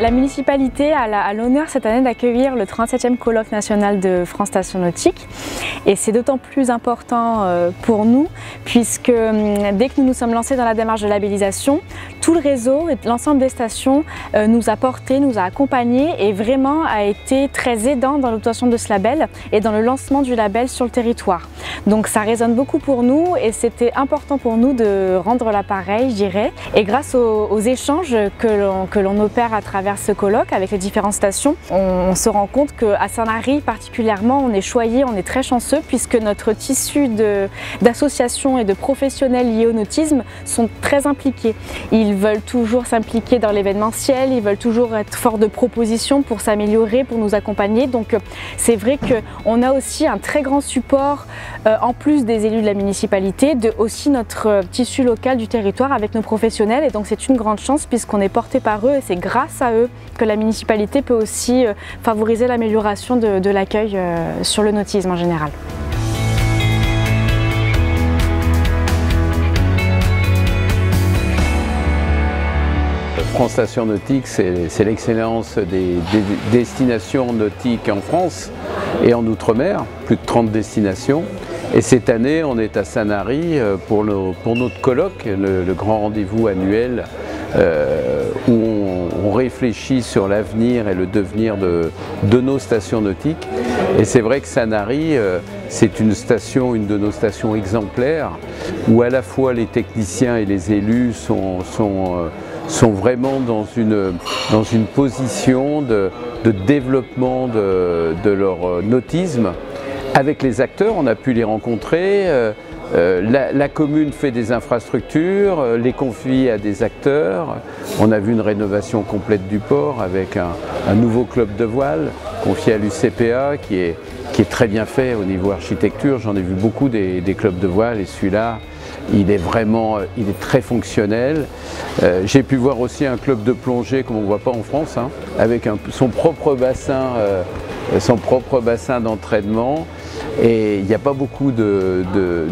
La municipalité a l'honneur cette année d'accueillir le 37e colloque national de France Station Nautique et c'est d'autant plus important pour nous puisque dès que nous nous sommes lancés dans la démarche de labellisation, tout le réseau et l'ensemble des stations nous a portés, nous a accompagnés et vraiment a été très aidant dans l'obtention de ce label et dans le lancement du label sur le territoire. Donc ça résonne beaucoup pour nous et c'était important pour nous de rendre l'appareil, je dirais. Et grâce aux échanges que l'on opère à travers ce colloque avec les différentes stations, on se rend compte qu'à Sanary particulièrement, on est choyé, on est très chanceux puisque notre tissu d'associations et de professionnels liés au nautisme sont très impliqués. Ils veulent toujours s'impliquer dans l'événementiel, ils veulent toujours être forts de propositions pour s'améliorer, pour nous accompagner. Donc c'est vrai qu'on a aussi un très grand support en plus des élus de la municipalité, de aussi notre tissu local du territoire avec nos professionnels et donc c'est une grande chance puisqu'on est porté par eux et c'est grâce à eux que la municipalité peut aussi favoriser l'amélioration de l'accueil sur le nautisme en général. France Station Nautique, c'est l'excellence des destinations nautiques en France et en Outre-mer, plus de 30 destinations. Et cette année, on est à Sanary pour notre colloque, le grand rendez-vous annuel où on réfléchit sur l'avenir et le devenir de nos stations nautiques. Et c'est vrai que Sanary, c'est une de nos stations exemplaires où à la fois les techniciens et les élus sont vraiment dans une position de développement de leur nautisme. Avec les acteurs, on a pu les rencontrer, la commune fait des infrastructures, les confie à des acteurs. On a vu une rénovation complète du port avec un nouveau club de voile confié à l'UCPA qui est très bien fait au niveau architecture. J'en ai vu beaucoup des clubs de voile et celui-là, il est très fonctionnel. J'ai pu voir aussi un club de plongée comme on ne voit pas en France, hein, avec son propre bassin d'entraînement. Et il n'y a pas beaucoup de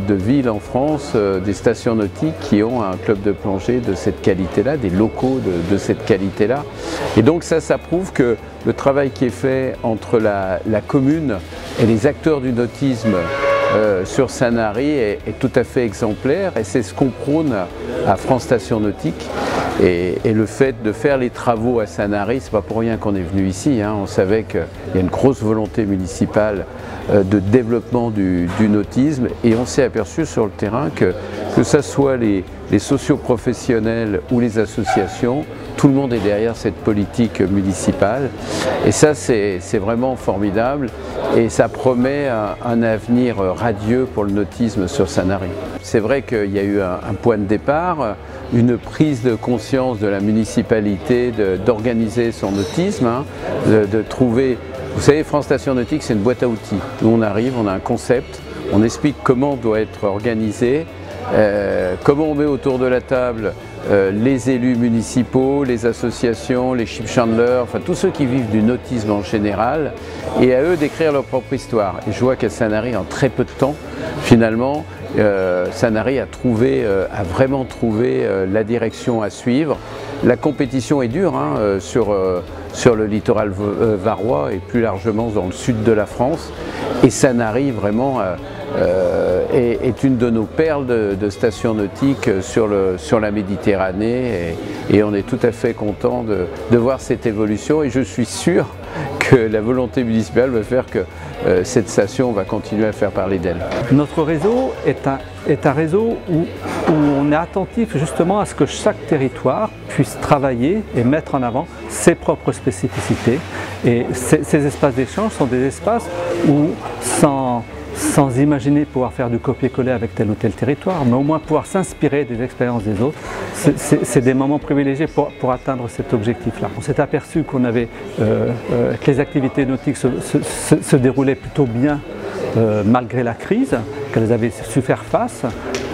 villes en France, des stations nautiques qui ont un club de plongée de cette qualité-là, des locaux de cette qualité-là. Et donc ça prouve que le travail qui est fait entre la commune et les acteurs du nautisme sur Sanary est tout à fait exemplaire et c'est ce qu'on prône à France Station Nautique. Et le fait de faire les travaux à Sanary, c'est pas pour rien qu'on est venu ici, hein. On savait qu'il y a une grosse volonté municipale de développement du nautisme et on s'est aperçu sur le terrain que ce soit les socioprofessionnels ou les associations, tout le monde est derrière cette politique municipale et ça c'est vraiment formidable et ça promet un avenir radieux pour le nautisme sur Sanary. C'est vrai qu'il y a eu un point de départ, une prise de conscience de la municipalité d'organiser son nautisme, hein, de trouver. Vous savez, France Station Nautique, c'est une boîte à outils. Nous, on arrive, on a un concept, on explique comment doit être organisé, comment on met autour de la table les élus municipaux, les associations, les ship chandlers, enfin tous ceux qui vivent du nautisme en général, et à eux d'écrire leur propre histoire. Et je vois qu'à Sanary, en très peu de temps, finalement, Sanary a vraiment trouvé la direction à suivre. La compétition est dure hein, sur le littoral varois et plus largement dans le sud de la France. Et Sanary vraiment est une de nos perles de stations nautiques sur la Méditerranée et on est tout à fait content de voir cette évolution et je suis sûr que la volonté municipale va faire que cette station va continuer à faire parler d'elle. Notre réseau est un réseau où on est attentif justement à ce que chaque territoire puisse travailler et mettre en avant ses propres spécificités. Et ces espaces d'échange sont des espaces où, sans imaginer pouvoir faire du copier-coller avec tel ou tel territoire, mais au moins pouvoir s'inspirer des expériences des autres, c'est des moments privilégiés pour atteindre cet objectif-là. On s'est aperçu qu'on avait, que les activités nautiques se déroulaient plutôt bien malgré la crise, qu'elles avaient su faire face,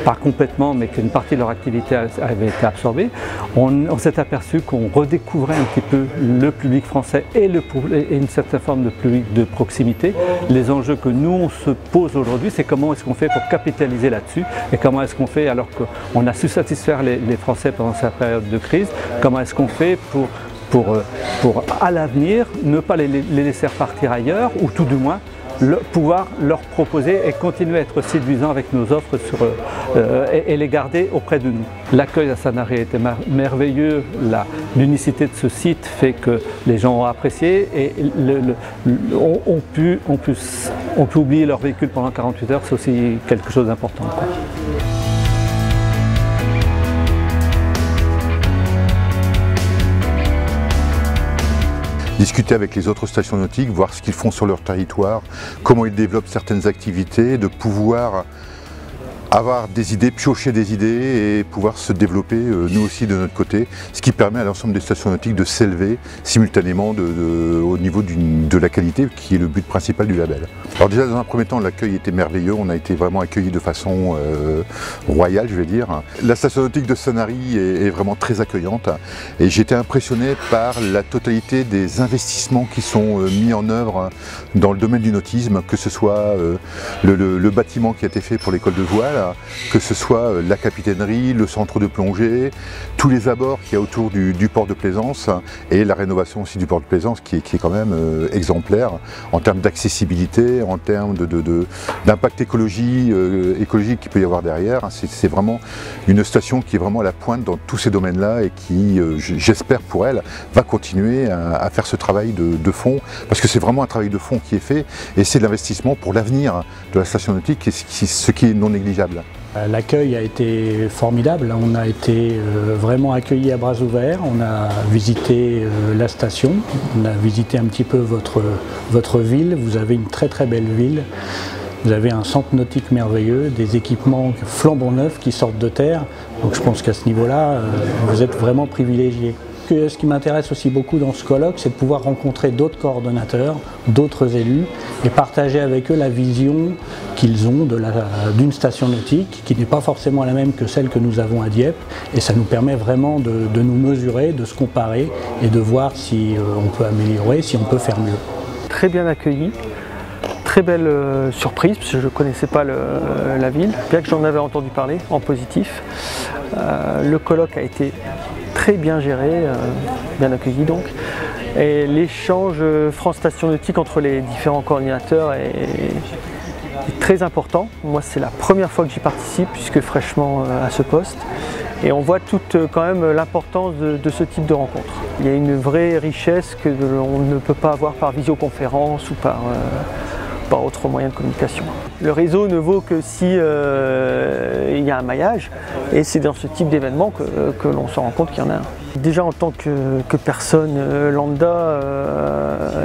pas complètement, mais qu'une partie de leur activité avait été absorbée. On s'est aperçu qu'on redécouvrait un petit peu le public français et une certaine forme de public de proximité. Les enjeux que nous on se pose aujourd'hui, c'est comment est-ce qu'on fait pour capitaliser là-dessus et comment est-ce qu'on fait alors qu'on a su satisfaire les Français pendant cette période de crise, comment est-ce qu'on fait pour pour à l'avenir ne pas les laisser repartir ailleurs, ou tout du moins pouvoir leur proposer et continuer à être séduisants avec nos offres et les garder auprès de nous. L'accueil à Sanary était merveilleux, l'unicité de ce site fait que les gens ont apprécié et ont pu oublier leur véhicule pendant 48 heures, c'est aussi quelque chose d'important. Discuter avec les autres stations nautiques, voir ce qu'ils font sur leur territoire, comment ils développent certaines activités, de pouvoir avoir des idées, piocher des idées et pouvoir se développer nous aussi de notre côté, ce qui permet à l'ensemble des stations nautiques de s'élever simultanément au niveau de la qualité qui est le but principal du label. Alors déjà dans un premier temps l'accueil était merveilleux, on a été vraiment accueillis de façon royale je vais dire. La station nautique de Sanary est vraiment très accueillante et j'ai été impressionné par la totalité des investissements qui sont mis en œuvre dans le domaine du nautisme, que ce soit le bâtiment qui a été fait pour l'école de voile, que ce soit la capitainerie, le centre de plongée, tous les abords qu'il y a autour du port de plaisance et la rénovation aussi du port de plaisance qui est quand même exemplaire en termes d'accessibilité, en termes d'impact écologique qu'il peut y avoir derrière. C'est vraiment une station qui est vraiment à la pointe dans tous ces domaines-là et qui, j'espère pour elle, va continuer à faire ce travail de fond, parce que c'est vraiment un travail de fond qui est fait et c'est de l'investissement pour l'avenir de la station nautique, ce qui est non négligeable. L'accueil a été formidable, on a été vraiment accueillis à bras ouverts, on a visité la station, on a visité un petit peu votre ville, vous avez une très très belle ville, vous avez un centre nautique merveilleux, des équipements flambant neufs qui sortent de terre, donc je pense qu'à ce niveau-là, vous êtes vraiment privilégiés. Ce qui m'intéresse aussi beaucoup dans ce colloque, c'est de pouvoir rencontrer d'autres coordonnateurs, d'autres élus et partager avec eux la vision qu'ils ont d'une station nautique qui n'est pas forcément la même que celle que nous avons à Dieppe, et ça nous permet vraiment de nous mesurer, de se comparer et de voir si on peut améliorer, si on peut faire mieux. Très bien accueilli, très belle surprise parce que je ne connaissais pas la ville, bien que j'en avais entendu parler en positif. Le colloque a été très bien géré, bien accueilli donc, et l'échange France Station Nautique entre les différents coordinateurs est très important. Moi c'est la première fois que j'y participe puisque fraîchement à ce poste, et on voit toute quand même l'importance de ce type de rencontre. Il y a une vraie richesse que l'on ne peut pas avoir par visioconférence ou par autre moyen de communication. Le réseau ne vaut que si il y a un maillage, et c'est dans ce type d'événement que l'on se rend compte qu'il y en a un. Déjà en tant que personne lambda,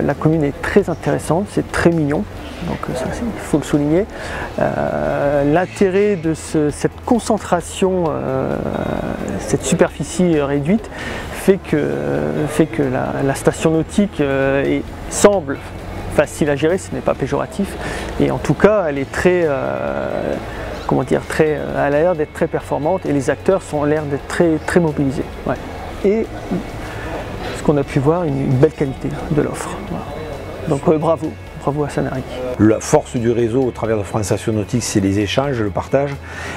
la commune est très intéressante, c'est très mignon, donc ça il faut le souligner. L'intérêt de cette concentration, cette superficie réduite, fait que la station nautique semble facile à gérer, ce n'est pas péjoratif, et en tout cas elle est très, elle a l'air d'être très performante et les acteurs ont l'air d'être très mobilisés. Ouais. Et ce qu'on a pu voir, une belle qualité de l'offre. Voilà. Donc bravo à Sanary. La force du réseau au travers de France Station Nautique, c'est les échanges, le partage,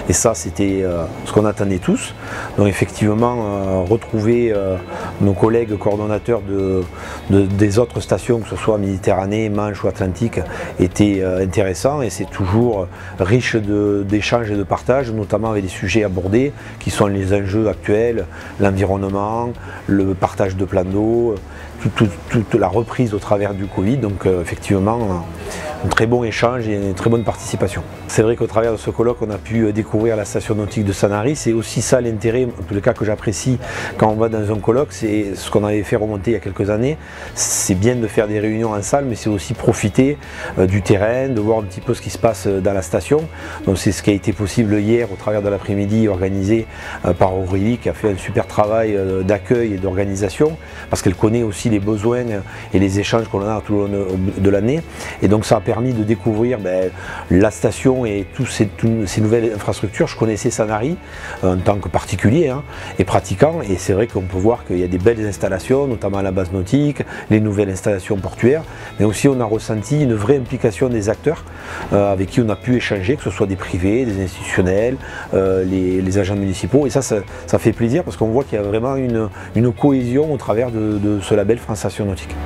et ça c'était ce qu'on attendait tous. Donc effectivement, retrouver nos collègues coordonnateurs des autres stations, que ce soit Méditerranée, Manche ou Atlantique, était intéressant, et c'est toujours riche d'échanges et de partage, notamment avec des sujets abordés qui sont les enjeux actuels, l'environnement, le partage de plans d'eau, toute la reprise au travers du Covid, donc effectivement un très bon échange et une très bonne participation. C'est vrai qu'au travers de ce colloque on a pu découvrir la station nautique de Sanary, c'est aussi ça l'intérêt, en tout cas que j'apprécie quand on va dans un colloque, c'est ce qu'on avait fait remonter il y a quelques années, c'est bien de faire des réunions en salle, mais c'est aussi profiter du terrain, de voir un petit peu ce qui se passe dans la station. Donc c'est ce qui a été possible hier au travers de l'après-midi organisé par Aurélie, qui a fait un super travail d'accueil et d'organisation, parce qu'elle connaît aussi les besoins et les échanges qu'on a tout au long de l'année, et donc ça a permis de découvrir la station et toutes ces nouvelles infrastructures. Je connaissais Sanary en tant que particulier et pratiquant, et c'est vrai qu'on peut voir qu'il y a des belles installations, notamment la base nautique, les nouvelles installations portuaires, mais aussi on a ressenti une vraie implication des acteurs avec qui on a pu échanger, que ce soit des privés, des institutionnels, les agents municipaux, et ça fait plaisir parce qu'on voit qu'il y a vraiment une cohésion au travers de ce label France Station Nautique.